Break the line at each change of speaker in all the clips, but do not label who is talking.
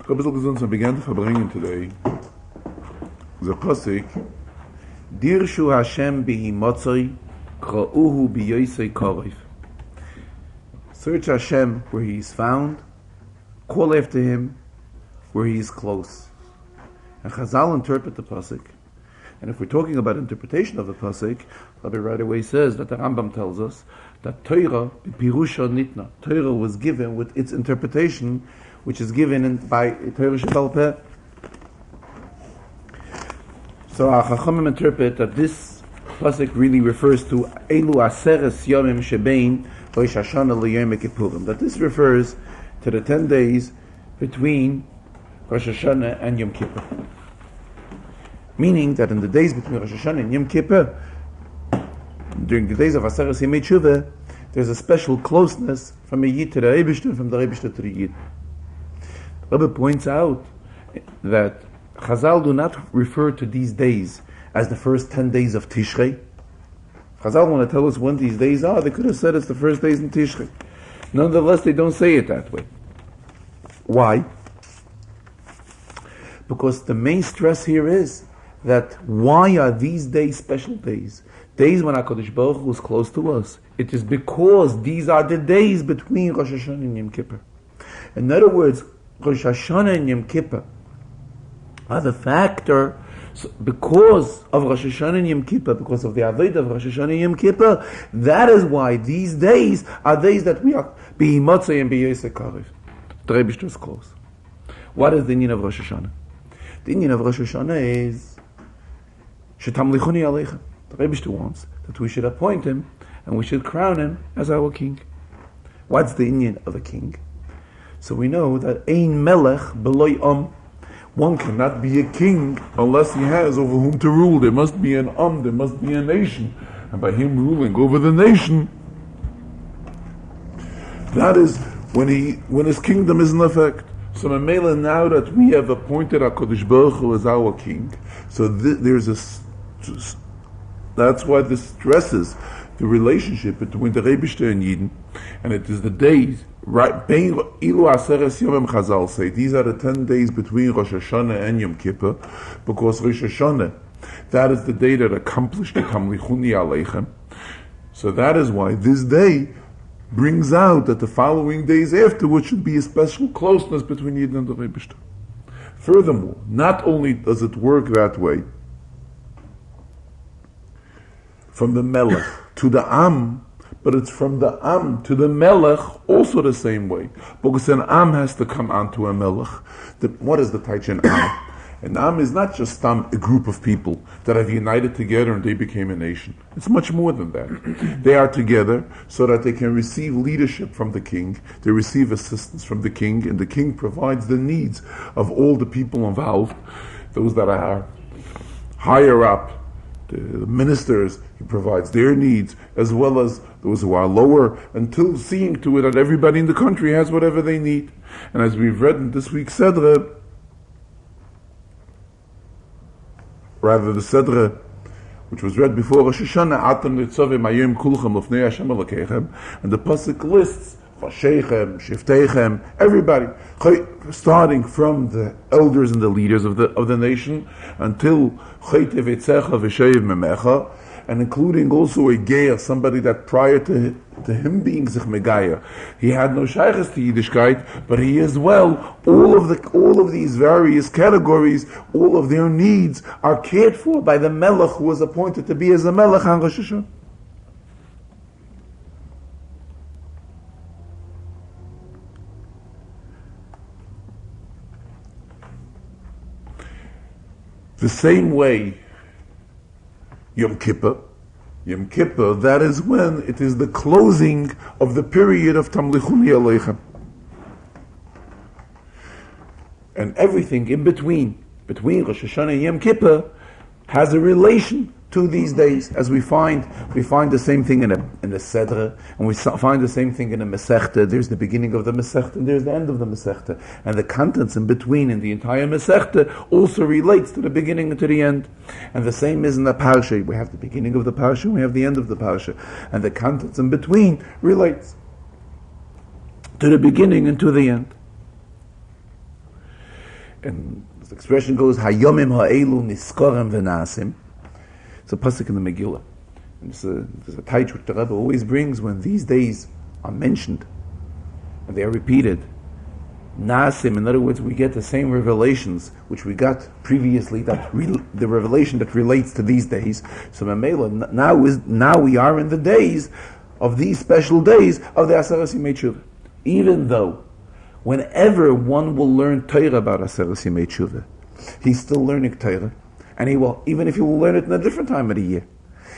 We began the Farbrengen today. The Pasuk, Dirshu Hashem bihi motzoi, kra'uhu biyosei korif. Search Hashem where He is found, call after Him where He is close. And Chazal interpret the Pasuk. And if we're talking about interpretation of the Pasuk, Rabbi right away says that the Rambam tells us that Torah, Pirusha Nitna, Torah was given with its interpretation, which is given by Torah Shebal Peh. So our Chachamim interpret that this pasuk really refers to Elu Aseres Yomim Shebein Rosh Hashanah LeYom Kippurim. That this refers to the 10 days between Rosh Hashanah and Yom Kippur. Meaning that in the days between Rosh Hashanah and Yom Kippur, during the days of Aseres Yemei Tshuva, there's a special closeness from a Yid to the Eibishter, from the Eibishter to the Yid. Rabbi points out that Chazal do not refer to these days as the first 10 days of Tishrei. Chazal want to tell us when these days are. They could have said it's the first days in Tishrei. Nonetheless, they don't say it that way. Why? Because the main stress here is that why are these days special days? Days when HaKadosh Baruch Hu is close to us. It is because these are the days between Rosh Hashanah and Yom Kippur. In other words, Rosh Hashanah and Yom Kippur are the factor, because of Rosh Hashanah and Yom Kippur, because of the Avodah of Rosh Hashanah and Yom Kippur, that is why these days are days that we are B'Himotzei and B'Yosei Karif. The Rebbe is close. What is the Inyan of Rosh Hashanah? The Inyan of Rosh Hashanah is Shetamlichuni Aleichem. The Rebbe wants that we should appoint him and we should crown him as our king. What's the Inyan of a king? So we know that Ein Melech B'loi Om. One cannot be a king unless he has over whom to rule. There must be an there must be a nation. And by him ruling over the nation, that is when his kingdom is in effect. So Mamela, now that we have appointed HaKadosh Baruch Hu as our king, so that's why this stresses the relationship between the Rebishter and Yidden, and it is the days, right? Ilu Aseres Yomim Chazal say these are the 10 days between Rosh Hashanah and Yom Kippur, because Rosh Hashanah, that is the day that accomplished the Tamlichuni Aleichem. So that is why this day brings out that the following days afterwards should be a special closeness between Yidden and the Rebishter. Furthermore, not only does it work that way, from the Melech to the Am, but it's from the Am to the Melech also the same way. Because an Am has to come onto a Melech. What is the Taichin Am? An Am is not just a group of people that have united together and they became a nation. It's much more than that. They are together so that they can receive leadership from the king, they receive assistance from the king, and the king provides the needs of all the people involved, those that are higher up, the ministers, he provides their needs, as well as those who are lower, until seeing to it that everybody in the country has whatever they need. And as we've read in this week's Chazarah, rather the Chazarah, which was read before Rosh Hashanah, Atam Nitzovim Hayom Kulchem Lofnei Hashem Elokechem, and the pasuk lists Vasheichem, Shiftechem, everybody, starting from the elders and the leaders of the nation until Chayte Vetzecha V'Sheiv Memecha, and including also a Geir, somebody that prior to him being Zich Megayer, he had no Shayches to Yiddishkeit, but he as well, all of these various categories, all of their needs are cared for by the Melech who was appointed to be as a Melech on Rosh Hashanah. The same way, Yom Kippur, that is when it is the closing of the period of Tamlichuni Aleichem. And everything in between Rosh Hashanah and Yom Kippur, has a relation to these days, as we find the same thing in the Chazarah, and we find the same thing in the Masechta. There's the beginning of the Masechta, and there's the end of the Masechta, and the contents in between in the entire Masechta also relates to the beginning and to the end. And the same is in the Parsha. We have the beginning of the Parsha, and we have the end of the Parsha, and the contents in between relates to the beginning and to the end. And the expression goes, Hayomim ha'elu niskorem v'nasim. It's a pasuk in the Megillah. And there's a taich which the Rebbe always brings when these days are mentioned and they are repeated. Nasim, in other words, we get the same revelations which we got previously, the revelation that relates to these days. So Mamela, now we are in the days of these special days of the Aseres Yemei Tshuva. Even though, whenever one will learn Torah about Aseres Yemei Tshuva, he's still learning Torah, and he will, even if he will learn it in a different time of the year,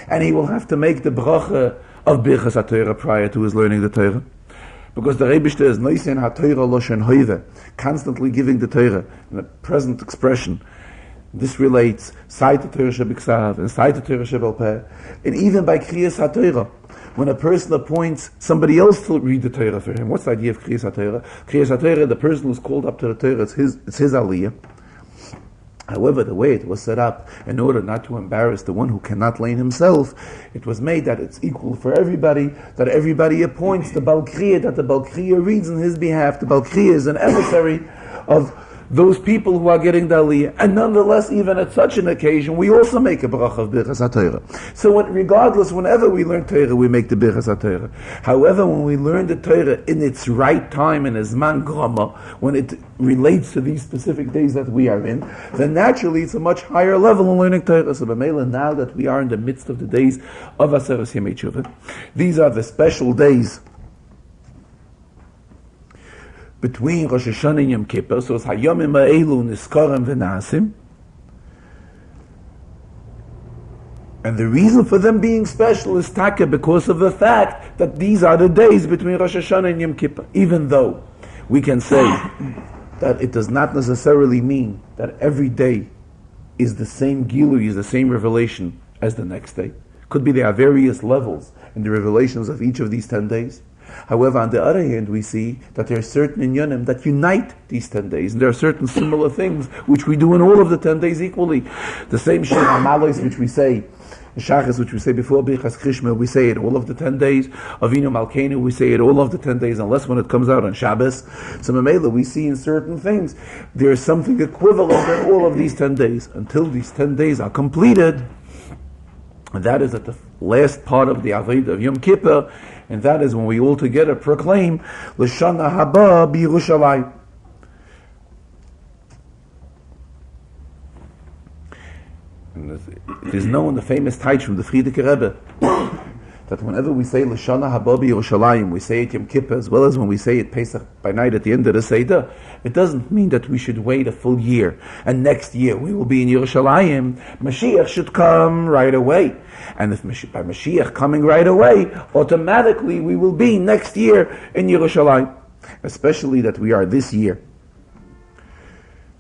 and he will have to make the bracha of Birchas HaTorah prior to his learning the Torah. Because the Rebbe is Noisen HaTorah Loshen Hoive, constantly giving the Torah in a present expression. This relates, Sai Torah Shebiksav, and Sai Torah Shebal Peh, and even by Kriyas HaTorah, when a person appoints somebody else to read the Torah for him. What's the idea of Kriyas HaTorah? Kriyas HaTorah, the person who's called up to the Torah, it's his aliyah. However, the way it was set up, in order not to embarrass the one who cannot learn himself, it was made that it's equal for everybody, that everybody appoints the Bal Kriya, that the Bal Kriya reads on his behalf. The Bal Kriya is an emissary of those people who are getting the aliyah. And nonetheless, even at such an occasion, we also make a bracha of Birchas HaTorah. So regardless, whenever we learn Torah, we make the Birchas HaTorah. However, when we learn the Torah in its right time, in Zman Grama, when it relates to these specific days that we are in, then naturally it's a much higher level in learning Torah. So b'meila, now that we are in the midst of the days of Aseres Yemei Tshuva, these are the special days between Rosh Hashanah and Yom Kippur, so it's Hayomim ha'elu niskorem v'nasim. And the reason for them being special is taka, because of the fact that these are the days between Rosh Hashanah and Yom Kippur. Even though we can say that it does not necessarily mean that every day is the same Gilui, is the same revelation as the next day. Could be there are various levels in the revelations of each of these 10 days. However, on the other hand, we see that there are certain inyanim that unite these 10 days, and there are certain similar things which we do in all of the 10 days equally. The same Shir HaMalos which we say, Shachas which we say before Birchas Krishma, we say it all of the 10 days. Avinu Malkeinu, we say it all of the 10 days, unless when it comes out on Shabbos. So Mamela, we see in certain things there is something equivalent in all of these 10 days. Until these 10 days are completed, and that is at the last part of the Avodah of Yom Kippur, and that is when we all together proclaim L'Shana Haba B'Yerushalayim. And it is known, the famous taich from the Frierdiker Rebbe, that whenever we say L'Shana Haba B'Yerushalayim, we say it Yom Kippur, as well as when we say it Pesach by night at the end of the Seder, it doesn't mean that we should wait a full year, and next year we will be in Yerushalayim. Mashiach should come right away. And if by Mashiach coming right away, automatically we will be next year in Yerushalayim. Especially that we are this year.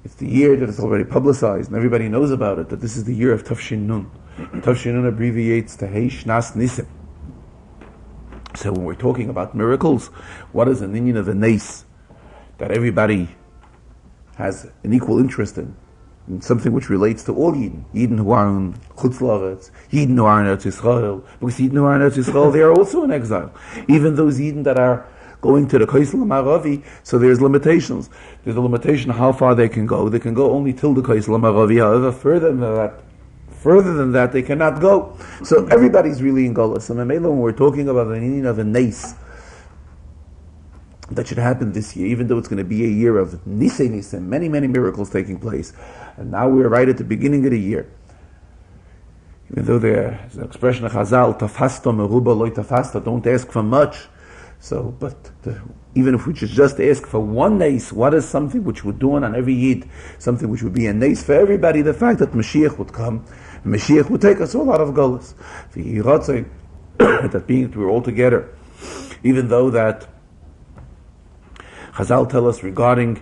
It's the year that is already publicized, and everybody knows about it, that this is the year of Tafshin Nun. Tafshin Nun abbreviates to Hei Shnas Nisim. So when we're talking about miracles, what is an inyan of a nes that everybody has an equal interest in something which relates to all Yidden who are in Chutz La'aretz, Yidden who are in Eretz Yisrael, because Yidden who are in Eretz Yisrael, they are also in exile. Even those Yidden that are going to the Kaisel Maravi, so there's limitations. There's a limitation how far they can go. They can go only till the Kaisel Maravi. However, further than that, they cannot go. So everybody's really in Golas. So when we're talking about the meaning of a nes that should happen this year, even though it's going to be a year of Nisei, many, many miracles taking place. And now we're right at the beginning of the year. Even though there's an expression of Chazal, tafasta meruba loy tafasta, don't ask for much. So, even if we just ask for one nes, what is something which would dawn on every Yid, something which would be a nes for everybody, the fact that Mashiach would come, and Mashiach would take us all out of Golas. That being that we're all together, even though that Chazal tell us regarding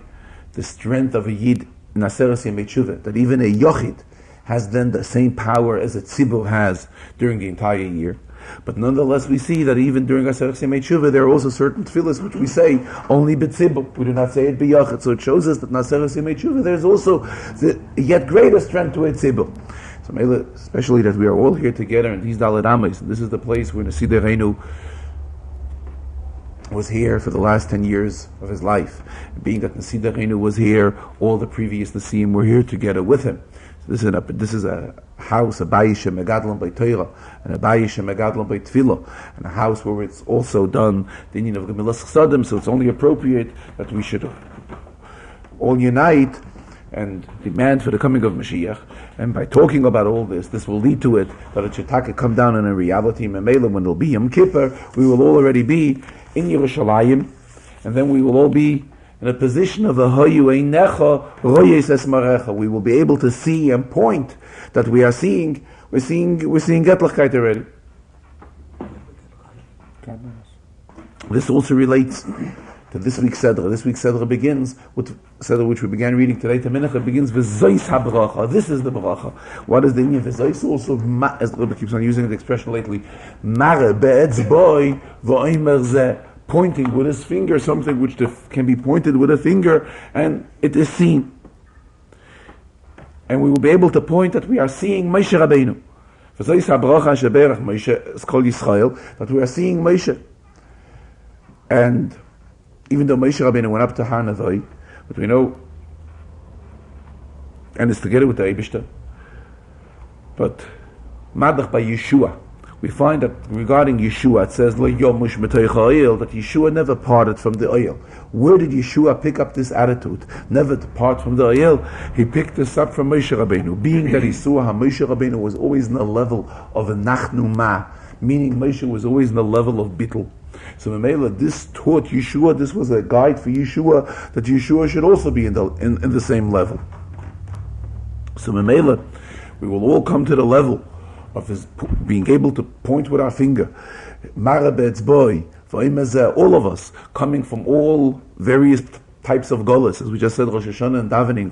the strength of a Yid in Aseres Yemei Tshuva, that even a Yochid has then the same power as a Tzibur has during the entire year. But nonetheless, we see that even during Aseres Yemei Tshuva, there are also certain tefillas which we say only b'tzibur. We do not say it b'yachid. So it shows us that in Aseres Yemei Tshuva, there's also the yet greater strength to a tzibur. So especially that we are all here together in these Daled Amos, and this is the place where Nesidereinu was here for the last 10 years of his life. Being that Nasi Dareinu was here, all the previous Nasim were here together with him. So this is a house, a bayis megadlan by Torah, and a bayis megadlan by Tefillah, and a house where it's also done the union of Gemilas Chsadim, so it's only appropriate that we should all unite and demand for the coming of Mashiach. And by talking about all this, this will lead to it that it should come down in a reality. Memela, when it'll be Yom Kippur, we will already be in Yerushalayim, and then we will all be in a position of a Hayu Einecha Royes Esmarecha. We will be able to see and point that we're seeing Getlichkeit already. This also relates to this week's Seder. This week's Seder begins with Seder which we began reading today. The Mincha begins with Zois HaBracha. This is the Bracha. What is the name of Zois? Also, as the Rebbe keeps on using the expression lately, Mare be'etzboi v'oimer zeh, pointing with his finger, something which can be pointed with a finger, and it is seen. And we will be able to point that we are seeing Moshe Rabbeinu. Zois HaBracha sheberach Moshe Skol Yisrael, that we are seeing Moshe. And even though Moshe Rabbeinu went up to Har Navai, but we know, and it's together with the Eibishter, but Madach by Yeshua, we find that regarding Yeshua, it says, Lo yomush metoich ha'oil, that Yeshua never parted from the oil. Where did Yeshua pick up this attitude? Never to part from the oil. He picked this up from Moshe Rabbeinu, being that he saw how Moshe Rabbeinu was always in the level of a nachnu ma, meaning Moshe was always in the level of bittul. So Mamela, this taught Yeshua, this was a guide for Yeshua, that Yeshua should also be in the same level. So Mamela, we will all come to the level of his being able to point with our finger. All of us, coming from all various types of golas, as we just said, Rosh Hashanah and davening,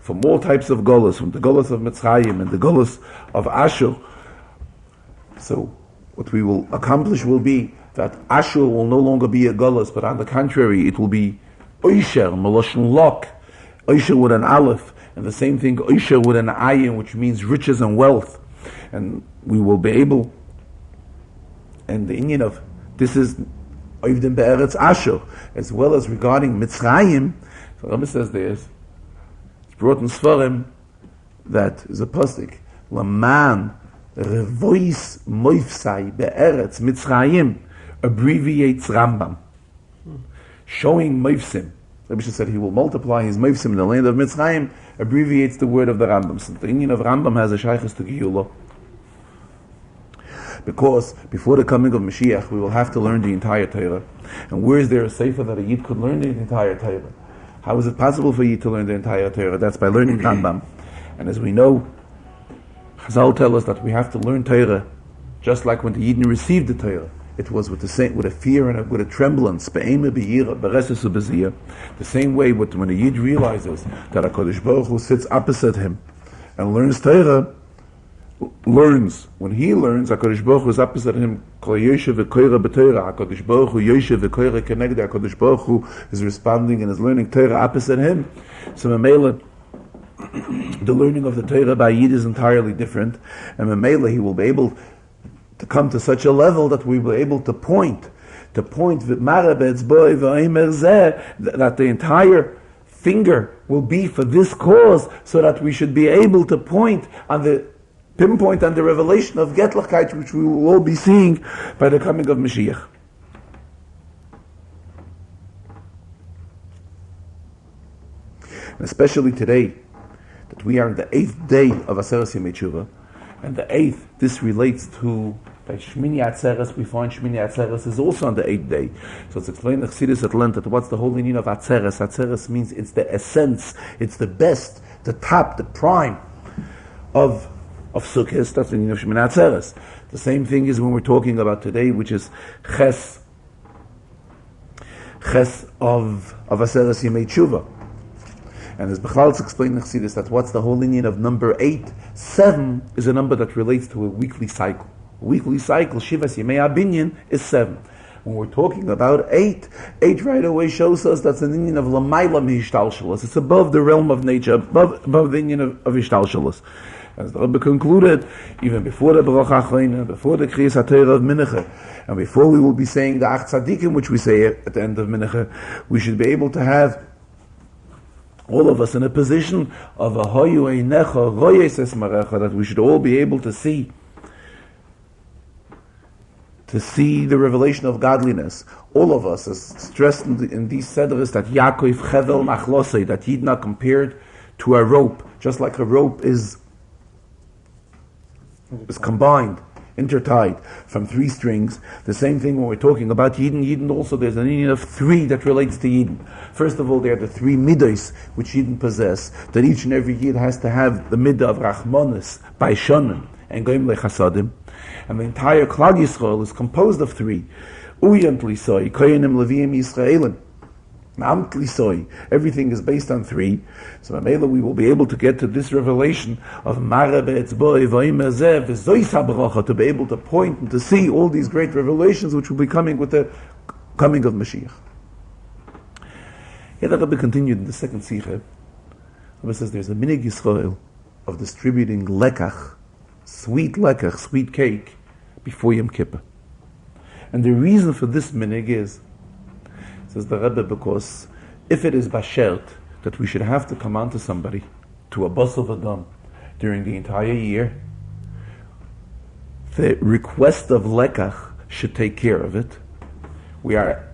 from all types of golas, from the golas of Mitzrayim and the golas of Ashur. So, what we will accomplish will be that Ashur will no longer be a Golas, but on the contrary, it will be Oisher, Meloshon Lok, Oisher with an Aleph, and the same thing, Oisher with an Ayin, which means riches and wealth. And we will be able, and the Indian of this is Oivdim Be'eretz Ashur, as well as regarding Mitzrayim. So Rabbi says it's brought in Sfarim, that is a pasuk, Laman Revois Moifsai Be'eretz Mitzrayim abbreviates Rambam, showing Moifsim. Rabbi said he will multiply his Moifsim in the land of Mitzrayim, abbreviates the word of the Rambam. So the union of Rambam has a shaykhus to Geulah, because before the coming of Mashiach we will have to learn the entire Torah. And where is there a sefer that a Yid could learn the entire Torah? How is it possible for a Yid to learn the entire Torah? That's by learning Rambam. And as we know, Chazal tell us that we have to learn Torah just like when the Yidden received the Torah. It was with a fear and with a tremblance. The same way when a Yid realizes that HaKadosh Baruch Hu sits opposite him and learns Torah, when he learns, HaKadosh Baruch Hu is opposite him. HaKadosh Baruch Hu HaKadosh Baruch Hu is responding and is learning Torah opposite him. So Mamela, the learning of the Torah by Yid is entirely different, and Mamela he will be able to come to such a level that we will be able to point that the entire finger will be for this cause, so that we should be able to pinpoint on the revelation of Getlichkeit, which we will all be seeing by the coming of Mashiach. And especially today, that we are in the 8th day of Aseres Yemei Tshuva, and the 8th, this relates to by Shmini Atzeres. We find Shmini Atzeres is also on the 8th day. So it's explained in Chassidus at Lent that what's the whole meaning of Atzeres? Atzeres means it's the essence, it's the best, the top, the prime of Sukkot. That's the meaning of Shmini Atzeres. The same thing is when we're talking about today, which is Ches of Aseres Yemei Tshuva. And as Bechal's explained in Chassidus, that what's the whole union of number 8? 7 is a number that relates to a weekly cycle. A weekly cycle, Shivas Yemei Abinyan, is 7. When we're talking about 8 right away shows us that's an union of Lamaila Mihishtalshalos. It's above the realm of nature, above the union of Ishtalshalos. As the Rebbe concluded, even before the Baruch HaChoyne, before the Kriyas HaTorah of Mincha, and before we will be saying the Ach Tzadikim, which we say at the end of Mincha, we should be able to have all of us in a position of a Hoyu Einecha, Royes Es Marecha, that we should all be able to see the revelation of godliness. All of us, as stressed in these sedras, that Yaakov Chevel Machlosei, that Yidna compared to a rope, just like a rope is combined, intertied from 3 strings. The same thing when we're talking about Yidden. Yidden also, there's an union of 3 that relates to Yidden. First of all, there are the 3 middos which Yidden possess, that each and every Yid has to have the middah of Rachmanis, Baishanim, and Goim Lechasadim. And the entire Klal Yisrael is composed of 3. Uyam Tlisoi, Koyanim Leviim Yisraelim. Am Tlisoi. Everything is based on 3. So Mamela, we will be able to get to this revelation of Mara Be'etzboi, V'im Azeh, V'zois HaBaracha, to be able to point and to see all these great revelations which will be coming with the coming of Mashiach. Here the Rebbe continued in the second Sikha. Rebbe says there's a minig Yisrael of distributing lekach, sweet cake, before Yom Kippur. And the reason for this minig is, says the Rebbe, because if it is bashert, that we should have to come on to somebody, to a bus of Adam, during the entire year, the request of lekach should take care of it. The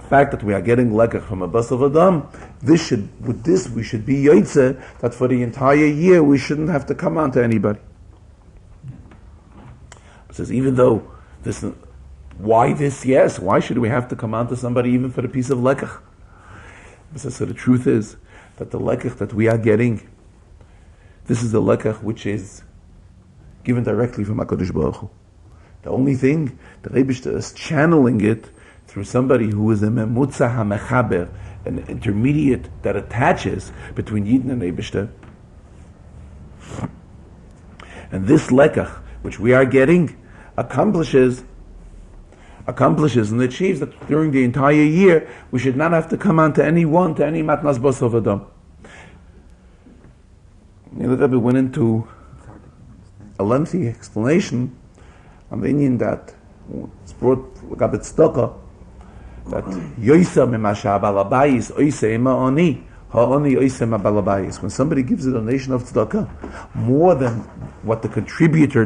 fact that we are getting lekach from a bus of Adam, we should be yotzeh, that for the entire year we shouldn't have to come on to anybody. It says, even though this, why this? Yes, why should we have to come on to somebody even for the piece of lekach? It says, so the truth is that the lekach that we are getting, this is the lekach which is given directly from HaKadosh Baruch Hu. The only thing, the Rebishter is channeling it through somebody who is a memutza hamechaber, an intermediate that attaches between Yidden and Rebishter. And this lekach, which we are getting, accomplishes and achieves that during the entire year we should not have to come on to any matnas basov adam. The Rebbe went into a lengthy explanation on the Indian that it's brought Gabet Stoka, that yoisa mimasha balabayis oise ema oni ha'oni oise ma balabayis. When somebody gives a donation of tzedakah more than what the contributor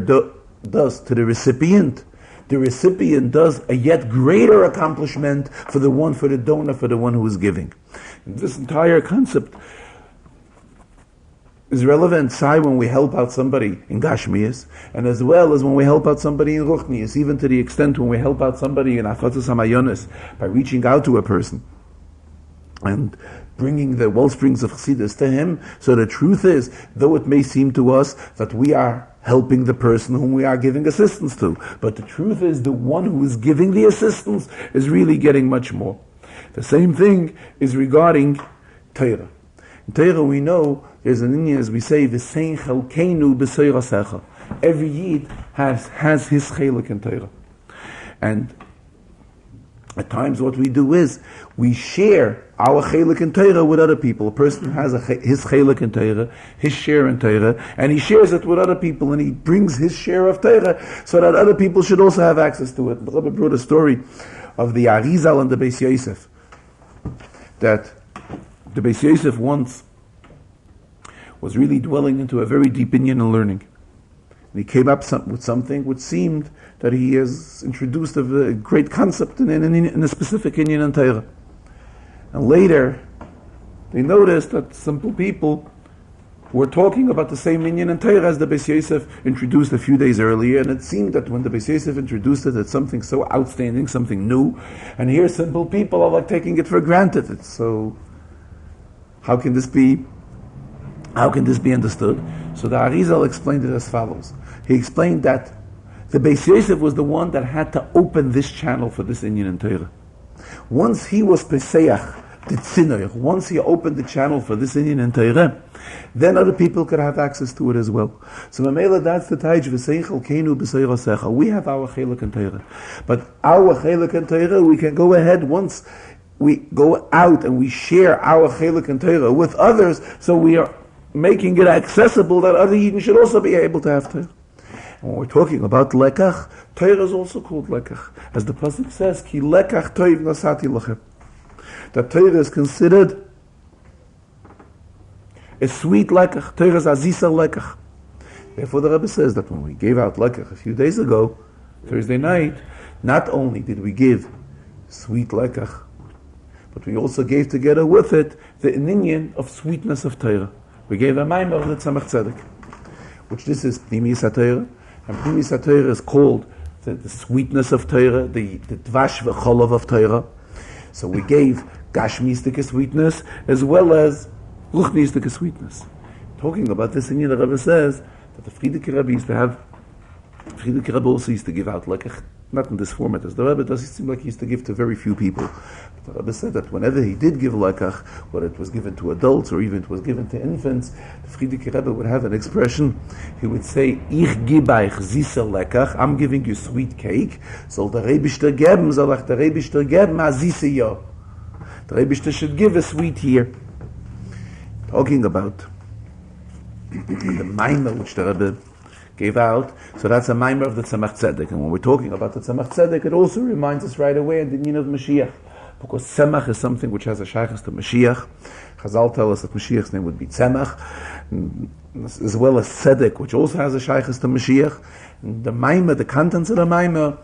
does to the recipient does a yet greater accomplishment for the donor, for the one who is giving. And this entire concept is relevant when we help out somebody in Gashmias, and as well as when we help out somebody in Ruchnias, even to the extent when we help out somebody in Afatas HaMayonis, by reaching out to a person and bringing the wellsprings of Chassidus to him. So the truth is, though it may seem to us that we are helping the person whom we are giving assistance to, but the truth is the one who is giving the assistance is really getting much more. The same thing is regarding Torah. In Torah we know there's an inyan, as we say, v'sein chelkeinu b'seirasecha. Every Yid has his chelik in Torah. And at times what we do is we share our chelik in Torah with other people. A person has his chelik in Torah, his share in Torah, and he shares it with other people, and he brings his share of Torah so that other people should also have access to it. The Rebbe brought a story of the Arizal and the Beis Yosef, that the Beis Yosef once was really dwelling into a very deep inyan and learning. And he came up with something which seemed that he has introduced a great concept in a specific inyan and Torah. And later, they noticed that simple people were talking about the same inyan and Torah as the Beis Yosef introduced a few days earlier, and it seemed that when the Beis Yosef introduced it, it's something so outstanding, something new, and here simple people are like taking it for granted. It's so, how can this be understood? So the Arizal explained it as follows. He explained that the Beis Yosef was the one that had to open this channel for this inyan and Torah. Once he was Pesach, the Tzinoich, once he opened the channel for this inyan and Torah, then other people could have access to it as well. So Mamela, that's the Taij v'seichel keinu b'seirasecha. We have our chelik and Torah, but our chelik and Torah, we can go ahead once we go out and we share our chelik and Torah with others. So we are making it accessible that other Yidden should also be able to have Torah. And when we're talking about lekach, Torah is also called lekach. As the pasuk says, ki lekach toiv nasati lachem. That Torah is considered a sweet lekach. Torah is azisa lekach. Therefore the Rebbe says that when we gave out lekach a few days ago, Thursday night, not only did we give sweet lekach, but we also gave together with it the inyan of sweetness of Torah. We gave a maimer of the Tzemach Tzedek, which this is Pnimis HaTorah, and Pnimis HaTorah is called the sweetness of Torah, the dvash v'cholov of Torah. So we gave Gashmistic sweetness as well as Ruchnistic sweetness. Talking about this inyan, the Rebbe says that the Frierdiker Rebbe used to have, Frierdiker Rebbe also used to give out lekach, not in this format as the Rebbe does. It seemed like he used to give to very few people. But the Rebbe said that whenever he did give lekach, whether it was given to adults or even it was given to infants, the Frierdiker Rebbe would have an expression. He would say, Ich gebe euch süße lekach, I'm giving you sweet cake, soll der Rebischter geben, soll euch der Rebischter geben, a süße ja. The Rebischter should give a sweet here. Talking about the maimer which the Rebbe gave out, so that's a maimer of the Tzemach Tzedek. And when we're talking about the Tzemach Tzedek, it also reminds us right away in the meaning of Mashiach, because Tzemach is something which has a shaykhus to Mashiach. Chazal tell us that Mashiach's name would be Tzemach, as well as Tzedek, which also has a shaykhus to Mashiach. And the maimer, the contents of the maimer,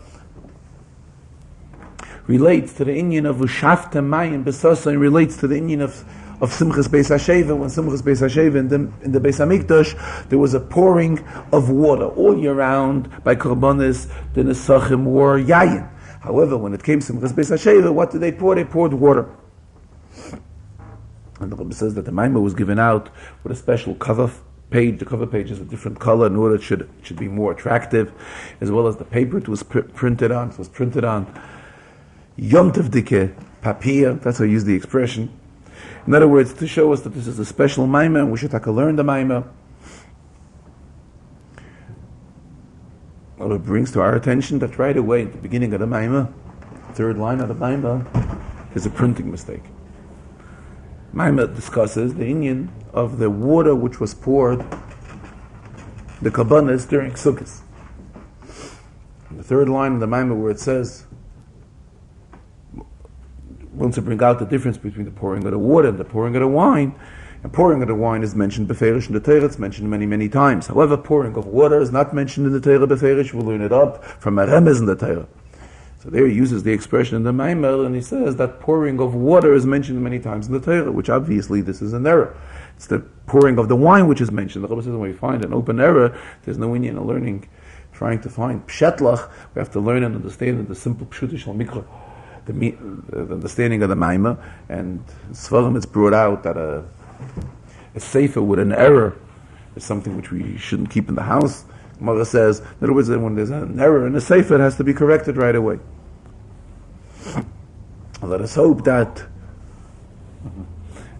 relates to the inyan of Ushafta Mayim Besasa, and relates to the inyan of Simchas Beis HaSheva. When Simchas Beis HaSheva in the Beis HaMikdash, there was a pouring of water all year round by Korbanos, the Nesachim wore Yayin. However, when it came to Simchas Beis HaSheva, what did they pour? They poured water. And the Rebbe says that the Maimer was given out with a special cover page. The cover page is a different color in order it should be more attractive, as well as the paper it was printed on. It was printed on Yomtevdike papier. That's how I use the expression. In other words, to show us that this is a special Maimer, and we should take a learn the Maimer. Well, it brings to our attention that right away at the beginning of the Maimer, third line of the Maimer, is a printing mistake. Maimer discusses the inyan of the water which was poured, the Kabbanis, during Sukkot. In the third line of the Maimer where it says, wants to bring out the difference between the pouring of the water and the pouring of the wine. And pouring of the wine is mentioned beferish in the Torah. It's mentioned many, many times. However, pouring of water is not mentioned in the Torah beferish. We'll learn it up from a remez in the Torah. So there he uses the expression in the Maimer, and he says that pouring of water is mentioned many times in the Torah, which obviously this is an error. It's the pouring of the wine which is mentioned. The Rebbe says when we find an open error, there's no inyan in learning, trying to find pshetlach. We have to learn and understand the simple pshutish al mikra, the understanding of the Maimer. And Svarim it's brought out that a sefer with an error is something which we shouldn't keep in the house. Gemara says, in other words, when there's an error in a sefer, it has to be corrected right away. Let us hope that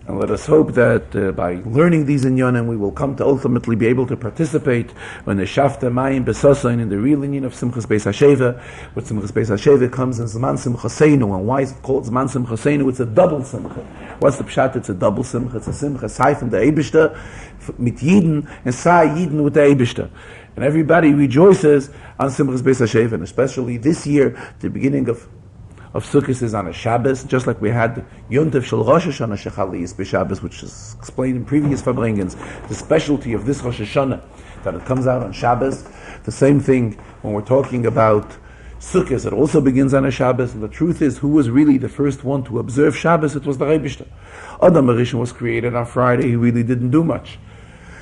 by learning these inyanim, we will come to ultimately be able to participate when the Shafta Mayim Besasain in the real inyan of Simchas Beis HaSheva. What Simchas Beis HaSheva comes in Zman Simchaseinu, and why is it called Zman Simchaseinu? It's a double Simcha. What's the pshat? It's a double Simcha. It's a Simcha Sai from the Eibishter mit Yidden and Sai Yidden with the Eibishter. And everybody rejoices on Simchas Beis HaSheva, and especially this year, the beginning of Sukkot is on a Shabbos, just like we had Yontif Shel Rosh Hashanah Shechaliyis B'Shabbos, which is explained in previous Farbrengens. The specialty of this Rosh Hashanah, that it comes out on Shabbos. The same thing when we're talking about Sukkot, it also begins on a Shabbos. And the truth is, who was really the first one to observe Shabbos? It was the Eibishter. Adam HaRishon was created on Friday. He really didn't do much.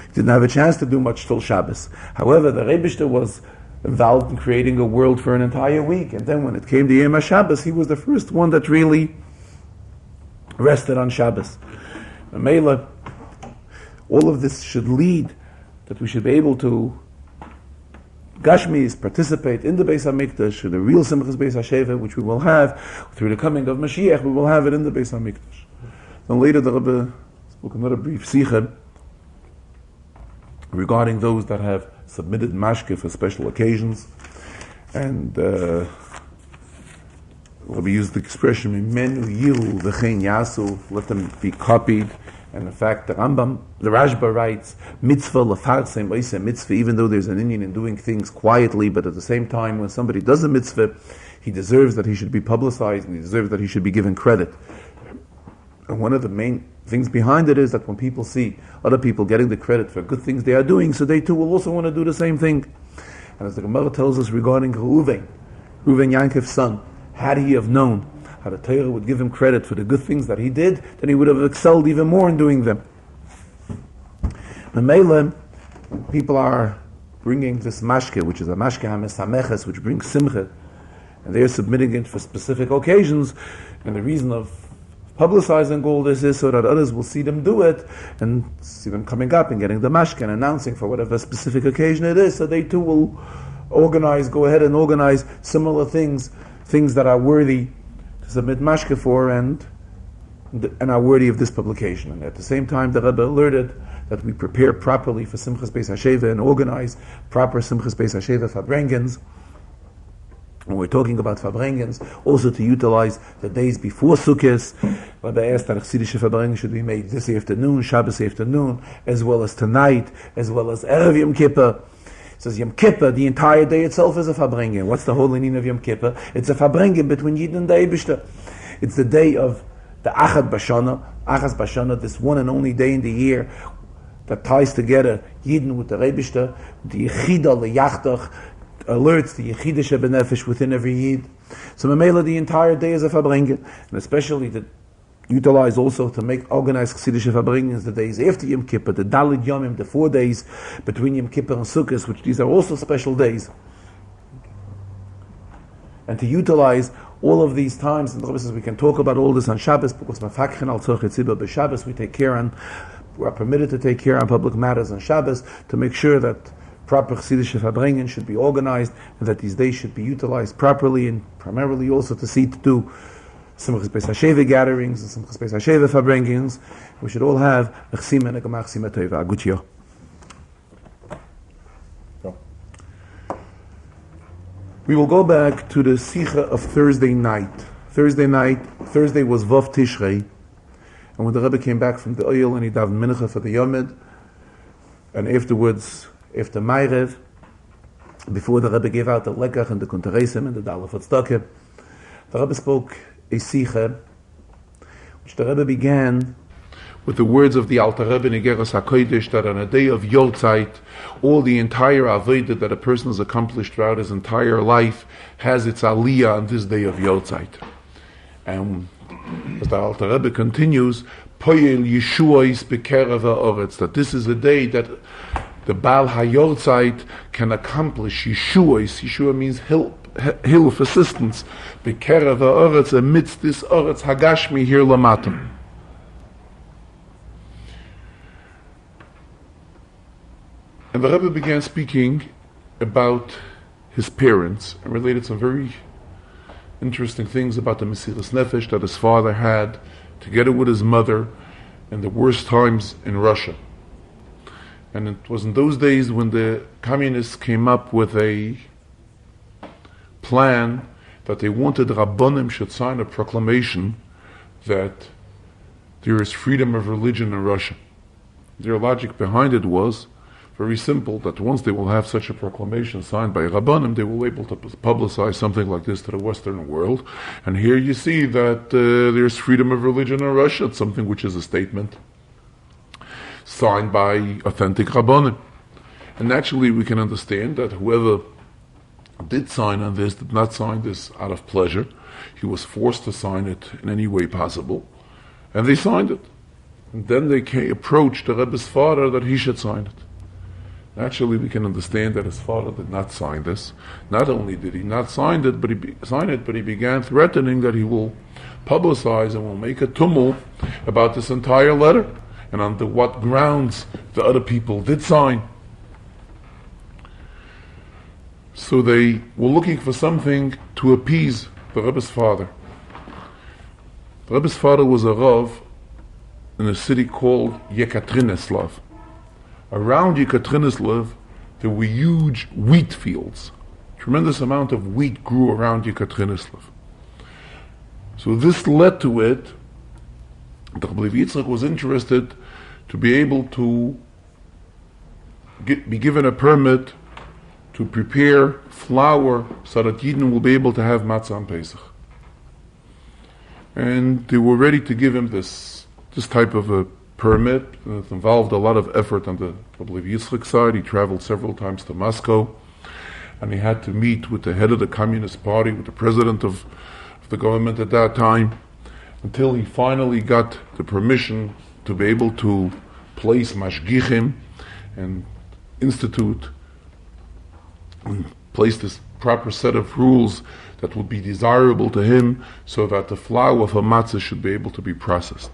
He didn't have a chance to do much till Shabbos. However, the Eibishter was involved in creating a world for an entire week, and then when it came to Yom HaShabbos, he was the first one that really rested on Shabbos. Mela, all of this should lead that we should be able to Gashmis, participate in the Beis HaMikdash, in the real Simchas Beis HaSheva, which we will have through the coming of Mashiach. We will have it in the Beis HaMikdash. Then later the Rebbe spoke another brief sikha regarding those that have submitted mashke for special occasions, and we used the expression "Mimenu yiru v'chein yasu." Let them be copied And in fact, the Rashba writes, mitzvah lefarsem oiseh mitzvah, even though there's an Indian in doing things quietly, but at the same time, when somebody does a mitzvah, he deserves that he should be publicized, and he deserves that he should be given credit. And one of the main things behind it is that when people see other people getting the credit for good things they are doing, so they too will also want to do the same thing. And as the Gemara tells us regarding Reuven Yankov's son, had he have known how the Torah would give him credit for the good things that he did, then he would have excelled even more in doing them. Memele, people are bringing this mashke, which is a mashke hamesameches, which brings simcha, and they are submitting it for specific occasions, and the reason of publicizing all this is so that others will see them do it, and see them coming up and getting the mashke and announcing for whatever specific occasion it is, so they too will go ahead and organize similar things that are worthy to submit mashke for and are worthy of this publication. And at the same time, the Rebbe alerted that we prepare properly for Simchas Beis HaSheva and organize proper Simchas Beis HaSheva Farbrengens. When we're talking about Farbrengens, also to utilize the days before Sukkot. Rabbi asked that Chassidische Farbrengen should be made this afternoon, Shabbos afternoon, as well as tonight, as well as Erev Yom Kippur. It says Yom Kippur, the entire day itself is a Farbrengen. What's the whole meaning of Yom Kippur? It's a Farbrengen between Yid and the Eibishter. It's the day of the Achad Bashana, this one and only day in the year that ties together Yidden with the Eibishter, the Yechida, the Yachtach, alerts the Yechidische Benefesh within every Yid. So Mamela, the entire day is a Farbrengen, and especially to utilize also to make organized Chassidische Farbrengens the days after Yom Kippur, the Dalid Yomim, the 4 days between Yom Kippur and Sukkot, which these are also special days. And to utilize all of these times, and the Rebbe says we can talk about all this on Shabbos, because Mafakchen al Tzorchet Tzibur b'Shabbos, we are permitted to take care on public matters on Shabbos, to make sure that proper Chassidische Farbrengen should be organized, and that these days should be utilized properly, and primarily also to see to do Simchas Beis HaSheva gatherings and Simchas Beis HaSheva Farbrengens. We should all have a chesima and a gemach chesima tova. A good year. We will go back to the Sicha of Thursday night. Thursday was Vav Tishrei, and when the Rebbe came back from the oil and he davened mincha for the Yomid, and afterwards, after Ma'ariv, before the Rebbe gave out the Lekach and the Kuntaresim and the Dalaf Tzedakah, the Rebbe spoke a Sicha, which the Rebbe began with the words of the Alter Rebbe in Igeras HaKodesh, that on a day of Yortzeit, all the entire Avodah that a person has accomplished throughout his entire life has its Aliyah on this day of Yortzeit. And as the Alter Rebbe continues, Poyel Yeshuois Bekerev HaOretz, that this is a day that the Baal HaYortzeit can accomplish Yeshuois. Yeshua means help of assistance, Bekerev HaOretz, amidst this Oretz Hagashmi here Lamatam. And the Rebbe began speaking about his parents and related some very interesting things about the Mesiras Nefesh that his father had together with his mother in the worst times in Russia. And it was in those days when the communists came up with a plan that they wanted Rabbanim should sign a proclamation that there is freedom of religion in Russia. Their logic behind it was very simple, that once they will have such a proclamation signed by Rabbanim, they will be able to publicize something like this to the Western world. And here you see that there's freedom of religion in Russia. It's something which is a statement signed by authentic Rabbanim. And naturally we can understand that whoever did sign on this did not sign this out of pleasure. He was forced to sign it in any way possible. And they signed it. And then they approached the Rebbe's father that he should sign it. Naturally, we can understand that his father did not sign this. Not only did he not sign it, but he began threatening that he will publicize and will make a tumult about this entire letter and under what grounds the other people did sign. So they were looking for something to appease the Rebbe's father. The Rebbe's father was a Rav in a city called Yekaterineslav. Around Yekaterineslav, there were huge wheat fields. Tremendous amount of wheat grew around Yekaterineslav. So this led to it
The Rebbe Yitzchak was interested to be able to be given a permit to prepare flour so that Yidden will be able to have matzah on Pesach. And they were ready to give him this type of a permit. It involved a lot of effort on the Rebbe Yitzchak side. He traveled several times to Moscow, and he had to meet with the head of the Communist Party, with the president of the government at that time, until he finally got the permission to be able to place mashgichim and institute and place this proper set of rules that would be desirable to him so that the flour of a matzah should be able to be processed.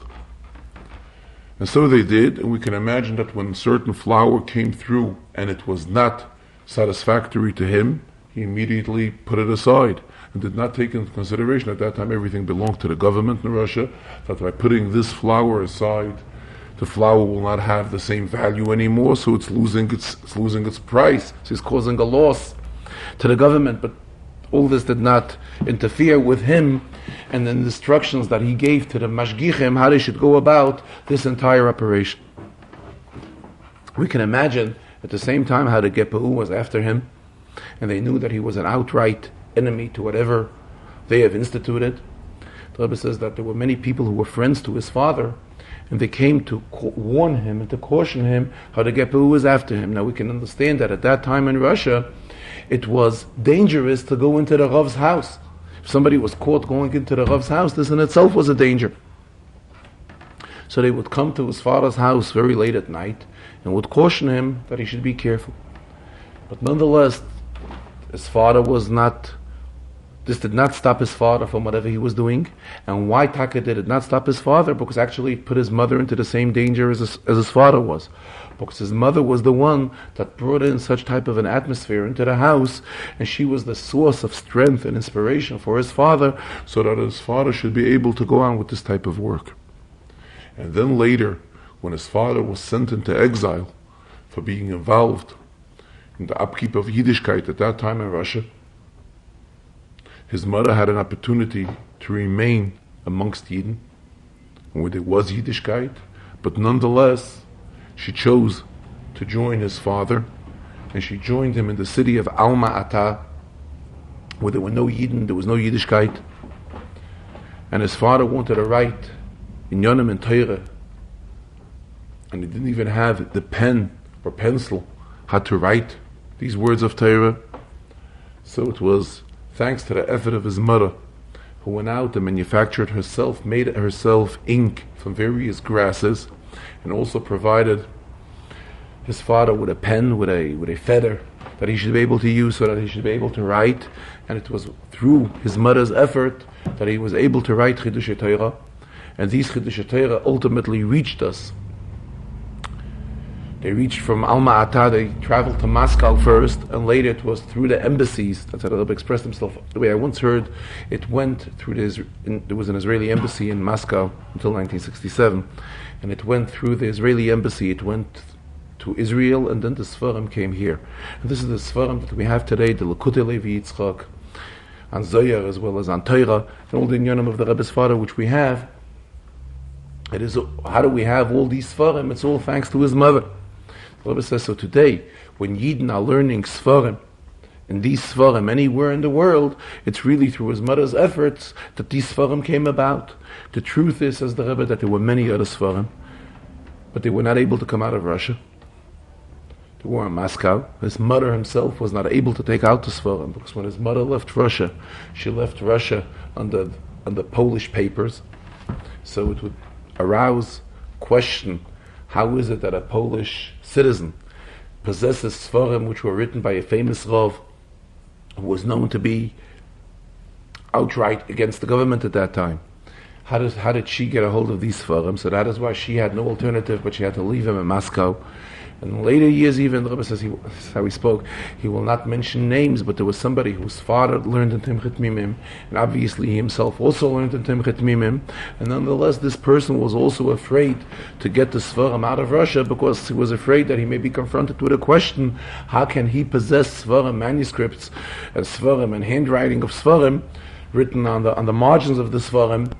And so they did, and we can imagine that when certain flour came through and it was not satisfactory to him, he immediately put it aside and did not take into consideration. At that time everything belonged to the government in Russia, that by putting this flour aside, the flour will not have the same value anymore, so it's losing its price. So it's causing a loss to the government. But all this did not interfere with him and the instructions that he gave to the mashgichim how they should go about this entire operation. We can imagine at the same time how the Gepehu was after him, and they knew that he was an outright enemy to whatever they have instituted. The Rebbe says that there were many people who were friends to his father, and they came to warn him and to caution him how the Gepehu was after him. Now we can understand that at that time in Russia, it was dangerous to go into the Rav's house. If somebody was caught going into the Rav's house, this in itself was a danger. So they would come to his father's house very late at night and would caution him that he should be careful. But nonetheless, his father was not... This did not stop his father from whatever he was doing. And why Taka did it not stop his father? Because actually it put his mother into the same danger as his father was. Because his mother was the one that brought in such type of an atmosphere into the house, and she was the source of strength and inspiration for his father, so that his father should be able to go on with this type of work. And then later, when his father was sent into exile for being involved in the upkeep of Yiddishkeit at that time in Russia, his mother had an opportunity to remain amongst Yidden, where there was Yiddishkeit, but nonetheless, she chose to join his father, and she joined him in the city of Alma Ata, where there were no Yidden, there was no Yiddishkeit, and his father wanted to write in Yonim and Torah, and he didn't even have the pen or pencil how to write these words of Torah. So it was thanks to the effort of his mother, who went out and manufactured herself, made herself ink from various grasses, and also provided his father with a pen, with a feather that he should be able to use so that he should be able to write. And it was through his mother's effort that he was able to write Chidushei Torah. And these Chidushei Torah ultimately reached us. They reached from Alma Ata, they traveled to Moscow first, and later it was through the embassies. That's how the Rebbe expressed himself. The way I once heard, it went through there was an Israeli embassy in Moscow until 1967, and it went through the Israeli embassy, it went to Israel, and then the Sfarim came here. And this is the Sfarim that we have today, the Likutei Levi Yitzchak, on Zohar as well as on Torah, and all the Inyanim of the Rebbe's father which we have. It is, how do we have all these Sfarim? It's all thanks to his mother. The Rebbe says, so today, when Yidden are learning Sfarim, in these Sfarim anywhere in the world, it's really through his mother's efforts that these Sfarim came about. The truth is, says the Rebbe, that there were many other Sfarim, but they were not able to come out of Russia. They were in Moscow. His mother himself was not able to take out the Sfarim, because when his mother left Russia, she left Russia under Polish papers. So it would arouse question, how is it that a Polish citizen possesses Sfarim which were written by a famous Rav who was known to be outright against the government at that time? How did she get a hold of these Sfarim? So that is why she had no alternative, but she had to leave him in Moscow. And in later years even, the Rebbe says, this is how he spoke, he will not mention names, but there was somebody whose father learned in Timchet Mimim, and obviously he himself also learned in Timchet Mimim, and nonetheless this person was also afraid to get the Sfarim out of Russia, because he was afraid that he may be confronted with a question, how can he possess Sfarim manuscripts and Sfarim and handwriting of Sfarim written on the margins of the Sfarim,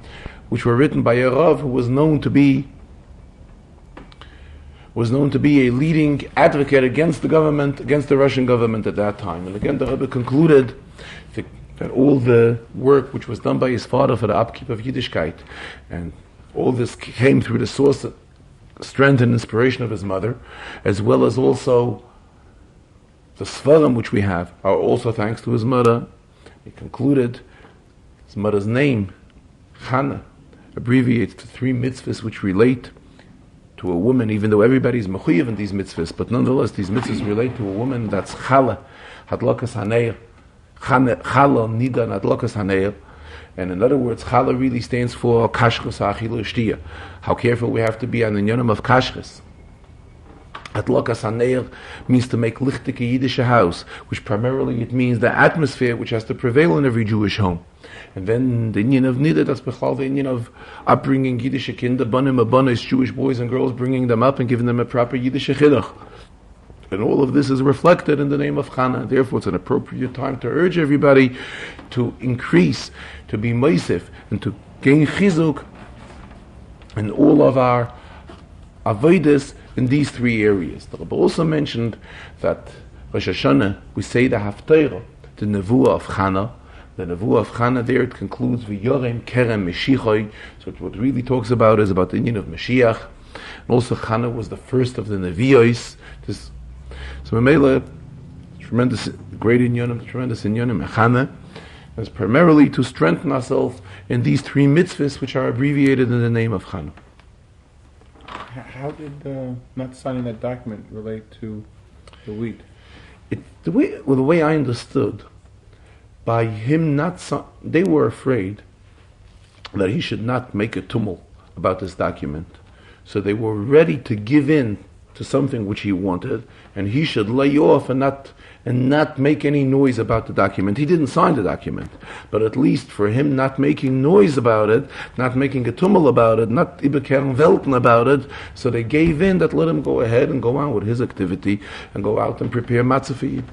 which were written by a Rav who was known to be a leading advocate against the government, against the Russian government at that time. And again, the Rebbe concluded that all the work which was done by his father for the upkeep of Yiddishkeit, and all this came through the source of strength and inspiration of his mother, as well as also the Svarim which we have, are also thanks to his mother. He concluded his mother's name, Chana, abbreviates to 3 mitzvahs which relate to a woman, even though everybody's mechuyev in these mitzvahs, but nonetheless these mitzvahs relate to a woman. That's Chala, Hadlakas Haneir, Chala, Nida, and Hadlakas Haneir. And in other words, Chala really stands for Kashrus Achilu Shtiya. How careful we have to be on the Yonim of Kashrus. Hadlakas Haneir means to make lichtik a Yiddish house, which primarily it means the atmosphere which has to prevail in every Jewish home. And then the Indian of Nida, that's Bechal, the Indian of upbringing Yiddish kinder, Banim Abanis, Jewish boys and girls, bringing them up and giving them a proper Yiddish chinuch. And all of this is reflected in the name of Chana. Therefore, it's an appropriate time to urge everybody to increase, to be meisif, and to gain chizuk in all of our avodas in these 3 areas. The Rebbe also mentioned that Rosh Hashanah, we say the Haftarah, the Nevuah of Chana. The Nevuah of Chana there, it concludes V'yorem Kerem Meshichoi. So what it really talks about is about the union of Mashiach. And also Chana was the first of the Nevi'os. So Mamela, tremendous, great inyanim, tremendous inyanim, Chana, is primarily to strengthen ourselves in these 3 mitzvahs which are abbreviated in the name of Chana.
How did not signing that document relate to the wheat?
The way I understood, by him they were afraid that he should not make a tumult about this document. So they were ready to give in to something which he wanted, and he should lay off and not make any noise about the document. He didn't sign the document, but at least for him not making noise about it, not making a tumult about it, not ibekern welten about it, so they gave in, that let him go ahead and go on with his activity and go out and prepare matzah for Yid.